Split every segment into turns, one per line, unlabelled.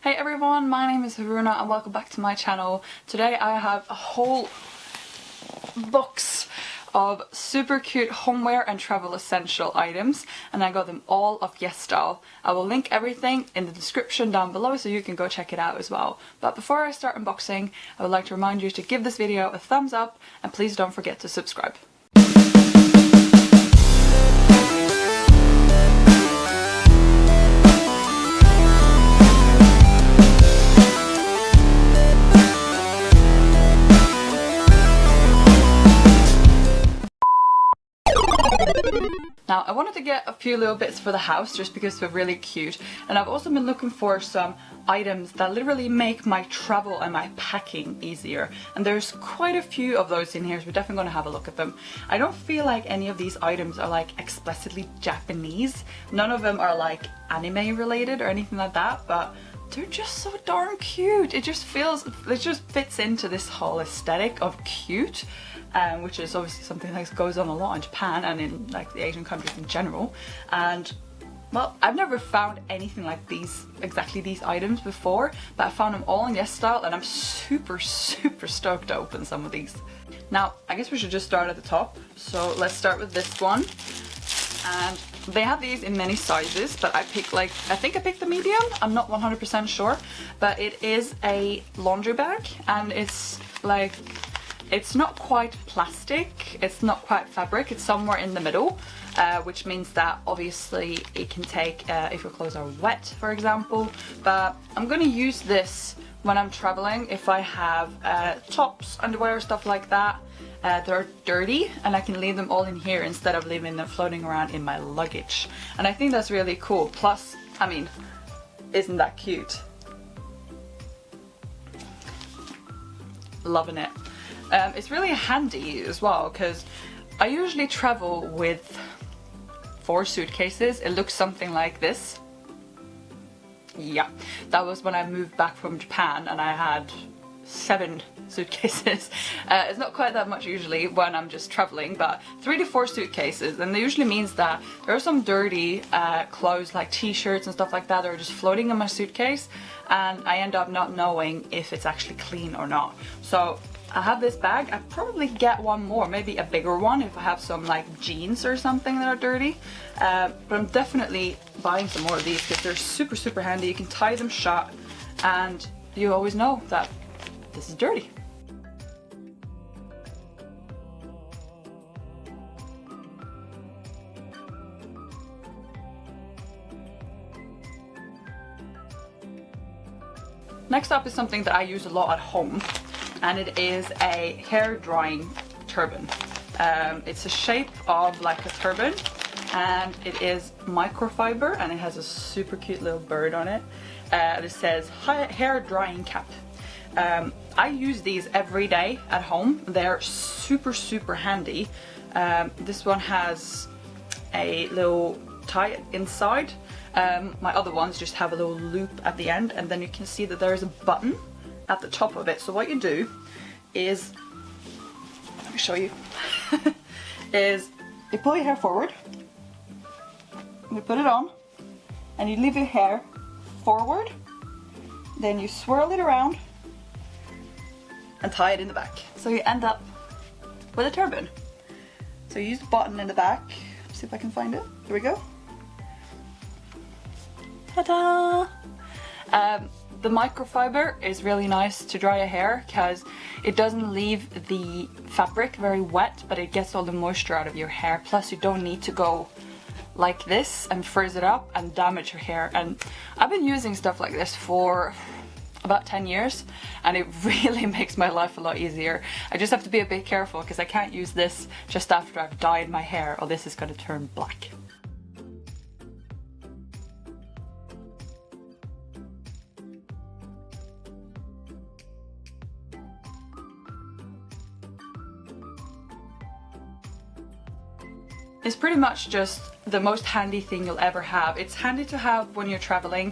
Hey everyone, my name is Haruna and welcome back to my channel. Today I have a whole box of super cute homeware and travel essential items, and I got them all off Yesstyle. I will link everything in the description down below so you can go check it out as well. But before I start unboxing, I would like to remind you to give this video a thumbs up and please don't forget to subscribe. Now, I wanted to get a few little bits for the house just because they're really cute, and I've also been looking for some items that literally make my travel and my packing easier, and there's quite a few of those in here, so we're definitely going to have a look at them. I don't feel like any of these items are like explicitly Japanese. None of them are like anime related or anything like that, but they're just so darn cute. It just fits into this whole aesthetic of cute. Which is obviously something that goes on a lot in Japan and in like the Asian countries in general. And well, I've never found anything like exactly these items before, but I found them all in Yesstyle and I'm super stoked to open some of these. Now, I guess we should just start at the top. So let's start with this one. And they have these in many sizes, but I think I picked the medium. I'm not 100% sure, but it is a laundry bag and it's like, it's not quite plastic, it's not quite fabric, it's somewhere in the middle, which means that obviously it can take if your clothes are wet, for example. But I'm gonna use this when I'm traveling if I have tops, underwear, stuff like that. They're dirty and I can leave them all in here instead of leaving them floating around in my luggage. And I think that's really cool. Plus, I mean, isn't that cute? Loving it. It's really handy as well because I usually travel with 4 suitcases. It looks something like this. Yeah, that was when I moved back from Japan and I had 7 suitcases. It's not quite that much usually when I'm just traveling, but 3 to 4 suitcases, and it usually means that there are some dirty clothes like t-shirts and stuff like that are just floating in my suitcase, and I end up not knowing if it's actually clean or not. So I have this bag. I'd probably get one more, maybe a bigger one if I have some like jeans or something that are dirty. But I'm definitely buying some more of these because they're super handy. You can tie them shut and you always know that this is dirty. Next up is something that I use a lot at home, and it is a hair drying turban. It's a shape of like a turban and it is microfiber and it has a super cute little bird on it. It says hair drying cap. I use these every day at home. They're super handy. This one has a little tie inside. My other ones just have a little loop at the end, and then you can see that there is a button at the top of it. So what you do is, let me show you, is you pull your hair forward, you put it on, and you leave your hair forward, then you swirl it around and tie it in the back. So you end up with a turban. So you use the button in the back. Let's see if I can find it. There we go. Ta-da! The microfiber is really nice to dry your hair because it doesn't leave the fabric very wet, but it gets all the moisture out of your hair. Plus you don't need to go like this and frizz it up and damage your hair. And I've been using stuff like this for about 10 years and it really makes my life a lot easier. I just have to be a bit careful because I can't use this just after I've dyed my hair or this is going to turn black. It's pretty much just the most handy thing you'll ever have. It's handy to have when you're traveling,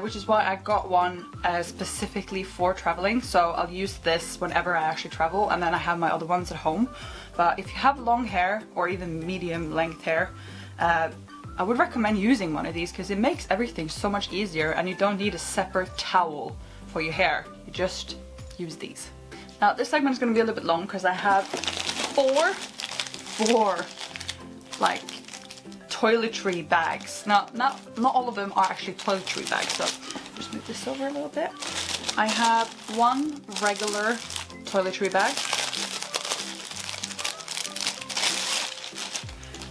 which is why I got one specifically for traveling. So I'll use this whenever I actually travel, and then I have my other ones at home. But if you have long hair or even medium length hair, I would recommend using one of these because it makes everything so much easier and you don't need a separate towel for your hair. You just use these. Now this segment is going to be a little bit long because I have four like toiletry bags. Now not all of them are actually toiletry bags, so just move this over a little bit. I have one regular toiletry bag.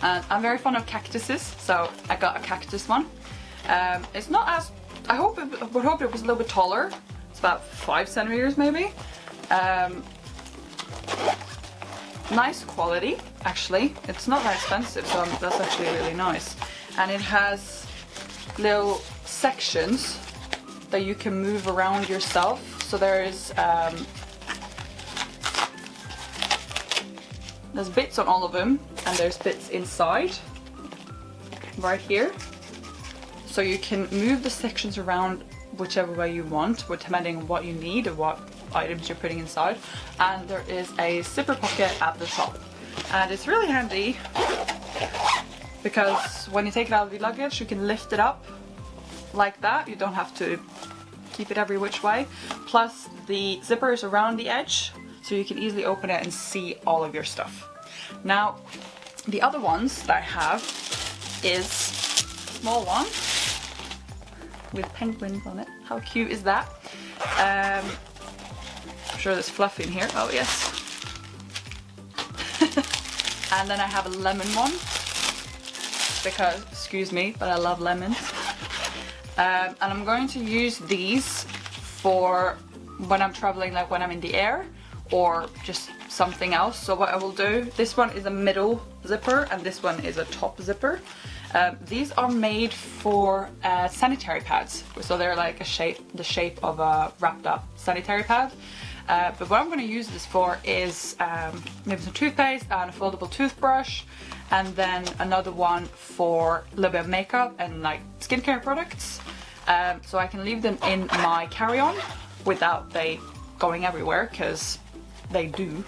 And I'm very fond of cactuses, so I got a cactus one. It's not as, I would hope it was a little bit taller. It's about 5 centimeters maybe. Nice quality, actually. It's not that expensive, so that's actually really nice. And it has little sections that you can move around yourself. So there's bits on all of them, and there's bits inside right here, so you can move the sections around whichever way you want, depending on what you need or what items you're putting inside. And there is a zipper pocket at the top, and it's really handy because when you take it out of your luggage you can lift it up like that. You don't have to keep it every which way. Plus the zipper is around the edge, so you can easily open it and see all of your stuff. Now, the other ones that I have is a small one with penguins on it. How cute is that? I'm sure there's fluff in here. Oh yes. And then I have a lemon one because, excuse me, but I love lemons. And I'm going to use these for when I'm traveling, like when I'm in the air or just something else. So what I will do, this one is a middle zipper and this one is a top zipper. These are made for sanitary pads, so they're like the shape of a wrapped up sanitary pad. But what I'm going to use this for is maybe some toothpaste and a foldable toothbrush, and then another one for a little bit of makeup and like skincare products. So I can leave them in my carry-on without they going everywhere, because they do.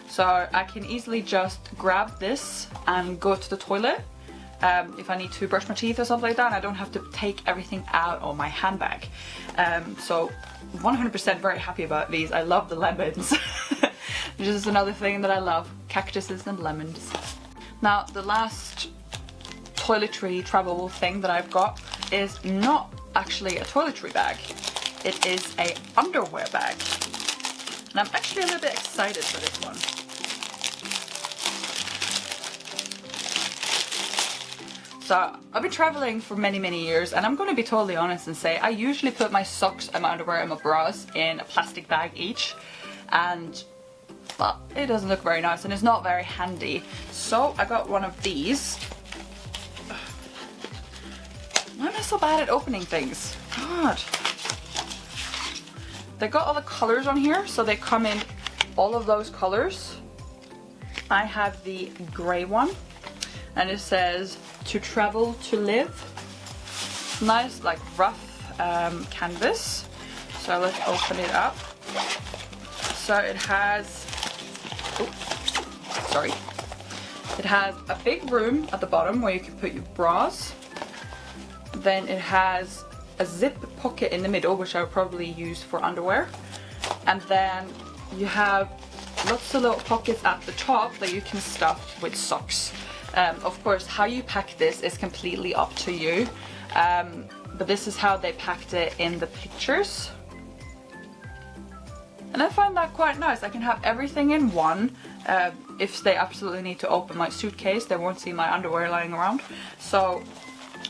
So I can easily just grab this and go to the toilet if I need to brush my teeth or something like that, and I don't have to take everything out of my handbag. So 100% very happy about these. I love the lemons. Which is another thing that I love, cactuses and lemons. Now the last toiletry travel thing that I've got is not actually a toiletry bag. It is a underwear bag. And I'm actually a little bit excited for this one. So I've been traveling for many years, and I'm going to be totally honest and say I usually put my socks and my underwear and my bras in a plastic bag each, and well, it doesn't look very nice and it's not very handy. So I got one of these. Why am I so bad at opening things? God. They got all the colors on here, so they come in all of those colors. I have the grey one, and it says "To travel to live." Nice, like rough canvas. So let's open it up. So it has, it has a big room at the bottom where you can put your bras. Then it has a zip pocket in the middle, which I would probably use for underwear. And then you have lots of little pockets at the top that you can stuff with socks. Of course, how you pack this is completely up to you. But this is how they packed it in the pictures. And I find that quite nice. I can have everything in one. If they absolutely need to open my suitcase, they won't see my underwear lying around. So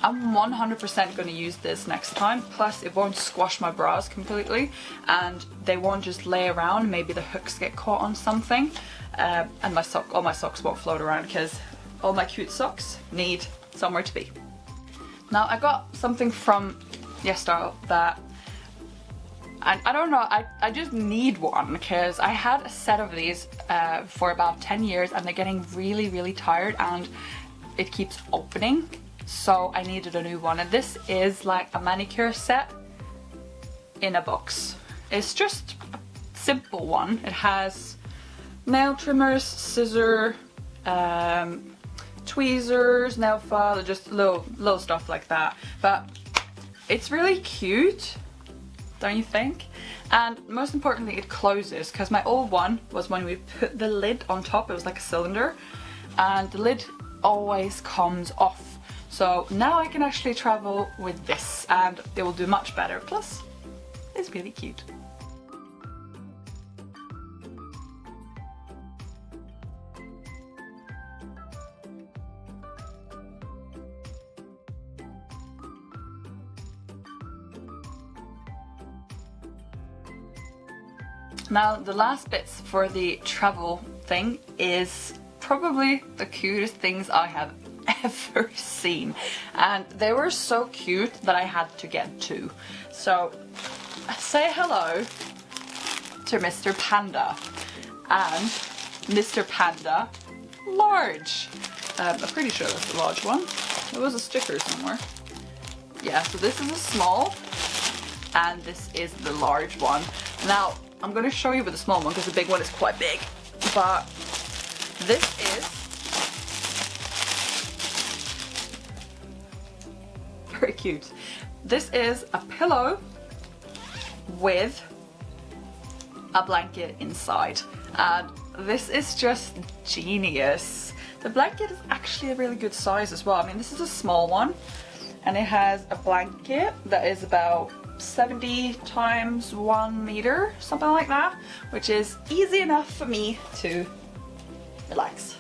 I'm 100% going to use this next time. Plus it won't squash my bras completely, and they won't just lay around. Maybe the hooks get caught on something, and all my socks won't float around, because all my cute socks need somewhere to be. Now I got something from Yesstyle that I don't know, I just need one, because I had a set of these for about 10 years and they're getting really tired and it keeps opening. So I needed a new one, and this is like a manicure set in a box. It's just a simple one. It has nail trimmers, scissor, tweezers, nail file, just little stuff like that. But it's really cute, don't you think? And most importantly, it closes, because my old one was when we put the lid on top, it was like a cylinder, and the lid always comes off. So now I can actually travel with this and it will do much better. Plus, it's really cute. Now the last bits for the travel thing is probably the cutest things I have ever seen, and they were so cute that I had to get two. So say hello to Mr. Panda and Mr. Panda large. I'm pretty sure that's the large one. There was a sticker somewhere. Yeah, so this is a small and this is the large one. Now I'm going to show you with the small one because the big one is quite big, but this is very cute. This is a pillow with a blanket inside, and this is just genius. The blanket is actually a really good size as well. I mean, this is a small one and it has a blanket that is about 70 times 1 meter, something like that, which is easy enough for me to relax.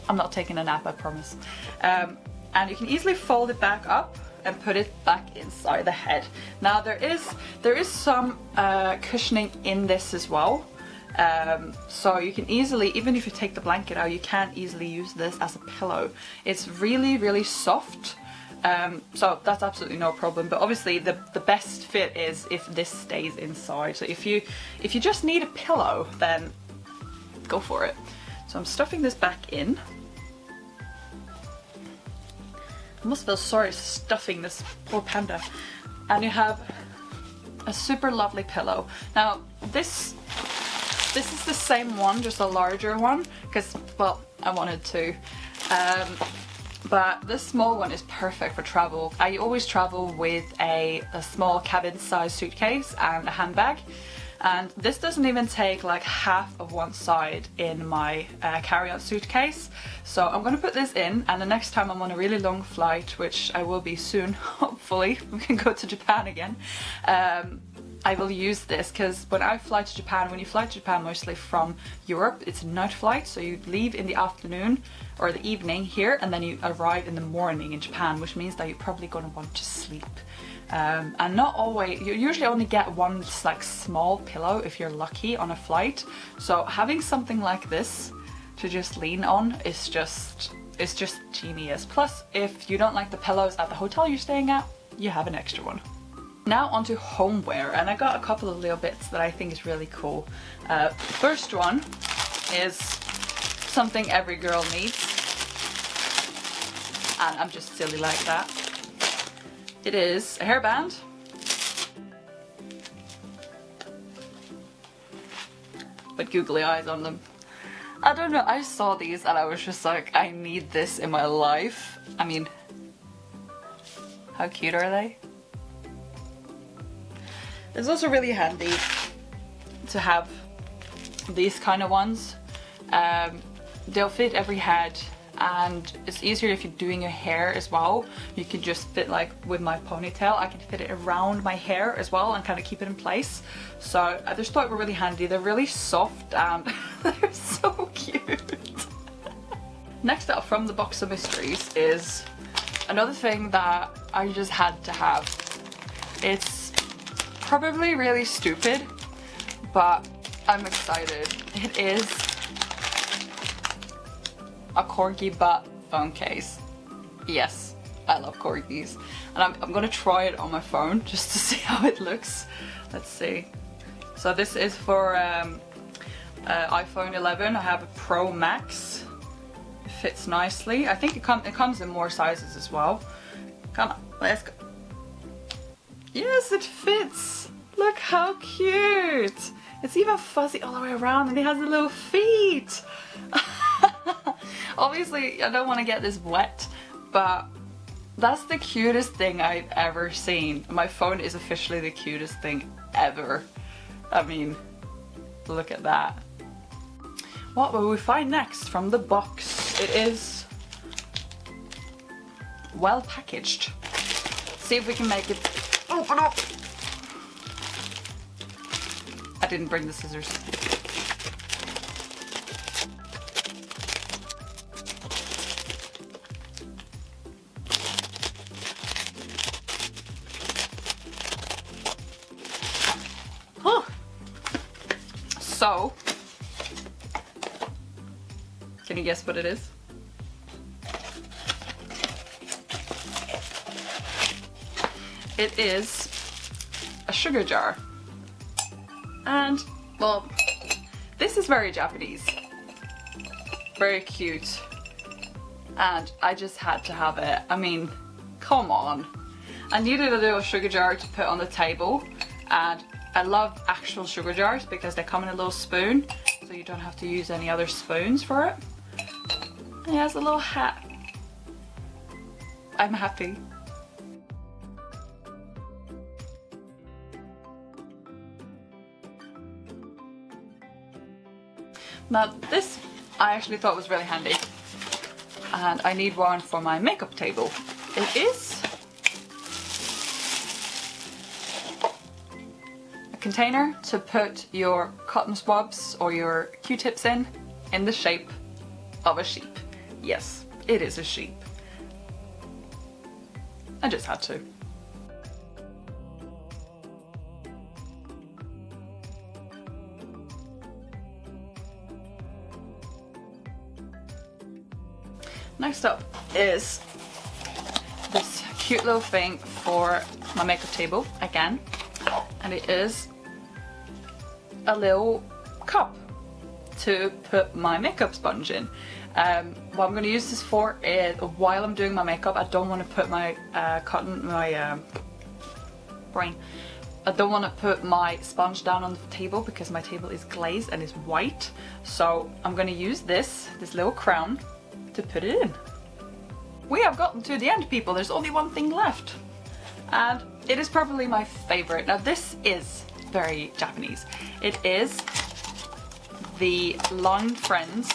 I'm not taking a nap, I promise. And you can easily fold it back up and put it back inside the head. Now there is some cushioning in this as well. So you can easily, even if you take the blanket out, you can easily use this as a pillow. It's really, really soft. So that's absolutely no problem. But obviously the best fit is if this stays inside. So if you just need a pillow, then go for it. So I'm stuffing this back in. I must feel sorry stuffing this poor panda. And you have a super lovely pillow. Now this is the same one, just a larger one, because, well, I wanted to. But this small one is perfect for travel. I always travel with a small cabin-sized suitcase and a handbag. And this doesn't even take like half of one side in my carry-on suitcase. So I'm gonna put this in, and the next time I'm on a really long flight, which I will be soon, hopefully, we can go to Japan again, I will use this, because when I fly to Japan, when you fly to Japan mostly from Europe, it's a night flight, so you leave in the afternoon or the evening here, and then you arrive in the morning in Japan, which means that you're probably going to want to sleep. And not always, you usually only get one like small pillow if you're lucky on a flight, so having something like this to just lean on is just genius. Plus, if you don't like the pillows at the hotel you're staying at, you have an extra one. Now onto homeware, and I got a couple of little bits that I think is really cool. First one is something every girl needs, and I'm just silly like that. It is a hairband. With googly eyes on them. I don't know, I saw these and I was just like, I need this in my life. I mean, how cute are they? It's also really handy to have these kind of ones. They'll fit every head, and it's easier if you're doing your hair as well. You can just fit, like with my ponytail, I can fit it around my hair as well and kind of keep it in place. So I just thought they were really handy. They're really soft and they're so cute. Next up from the box of mysteries is another thing that I just had to have. It's probably really stupid, but I'm excited. It is a corgi butt phone case. Yes, I love corgis. And I'm gonna try it on my phone just to see how it looks. Let's see. So this is for iPhone 11. I have a Pro Max. It fits nicely. I think it comes in more sizes as well. Come on, let's go. Yes, it fits! Look how cute! It's even fuzzy all the way around and it has the little feet. Obviously I don't want to get this wet, but that's the cutest thing I've ever seen. My phone is officially the cutest thing ever. I mean, look at that. What will we find next from the box? It is well packaged. See if we can make it open up. I didn't bring the scissors. So, can you guess what it is? It is a sugar jar. And, well, this is very Japanese. Very cute. And I just had to have it. I mean, come on. I needed a little sugar jar to put on the table, and I love actual sugar jars because they come in a little spoon, so you don't have to use any other spoons for it. And it has a little hat. I'm happy. Now this I actually thought was really handy, and I need one for my makeup table. It is container to put your cotton swabs or your Q-tips in the shape of a sheep. Yes, it is a sheep. I just had to. Next up is this cute little thing for my makeup table again, and it is a little cup to put my makeup sponge in. What I'm going to use this for is while I'm doing my makeup, I don't want to put my I don't want to put my sponge down on the table because my table is glazed and is white. So I'm going to use this little crown to put it in. We have gotten to the end, people. There's only one thing left, and it is probably my favorite. Now this is very Japanese. It is the Line Friends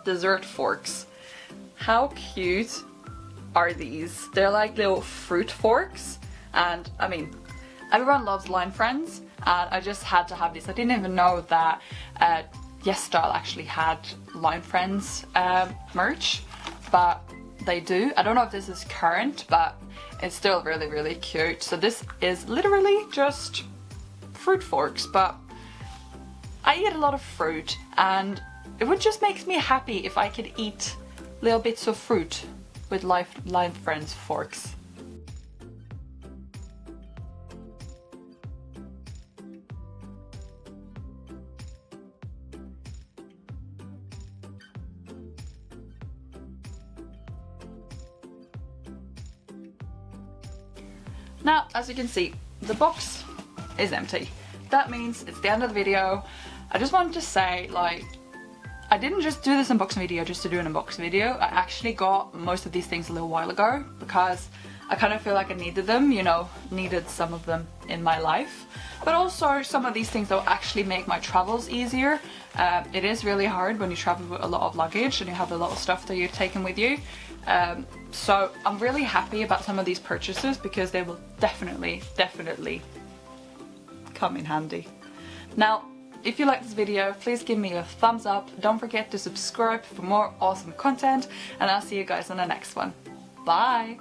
dessert forks. How cute are these? They're like little fruit forks, and I mean, everyone loves Line Friends, and I just had to have these. I didn't even know that Yesstyle actually had Line Friends merch, but they do. I don't know if this is current, but it's still really, really cute. So this is literally just fruit forks, but I eat a lot of fruit, and it would just make me happy if I could eat little bits of fruit with Line Friends forks. Now, as you can see, the box is empty. That means it's the end of the video. I just wanted to say, like, I didn't just do this unboxing video just to do an unboxing video. I actually got most of these things a little while ago because I kind of feel like I needed them, you know, needed some of them in my life. But also some of these things that will actually make my travels easier. It is really hard when you travel with a lot of luggage and you have a lot of stuff that you're taking with you. So I'm really happy about some of these purchases because they will definitely come in handy. Now, if you like this video, please give me a thumbs up. Don't forget to subscribe for more awesome content, and I'll see you guys on the next one. Bye!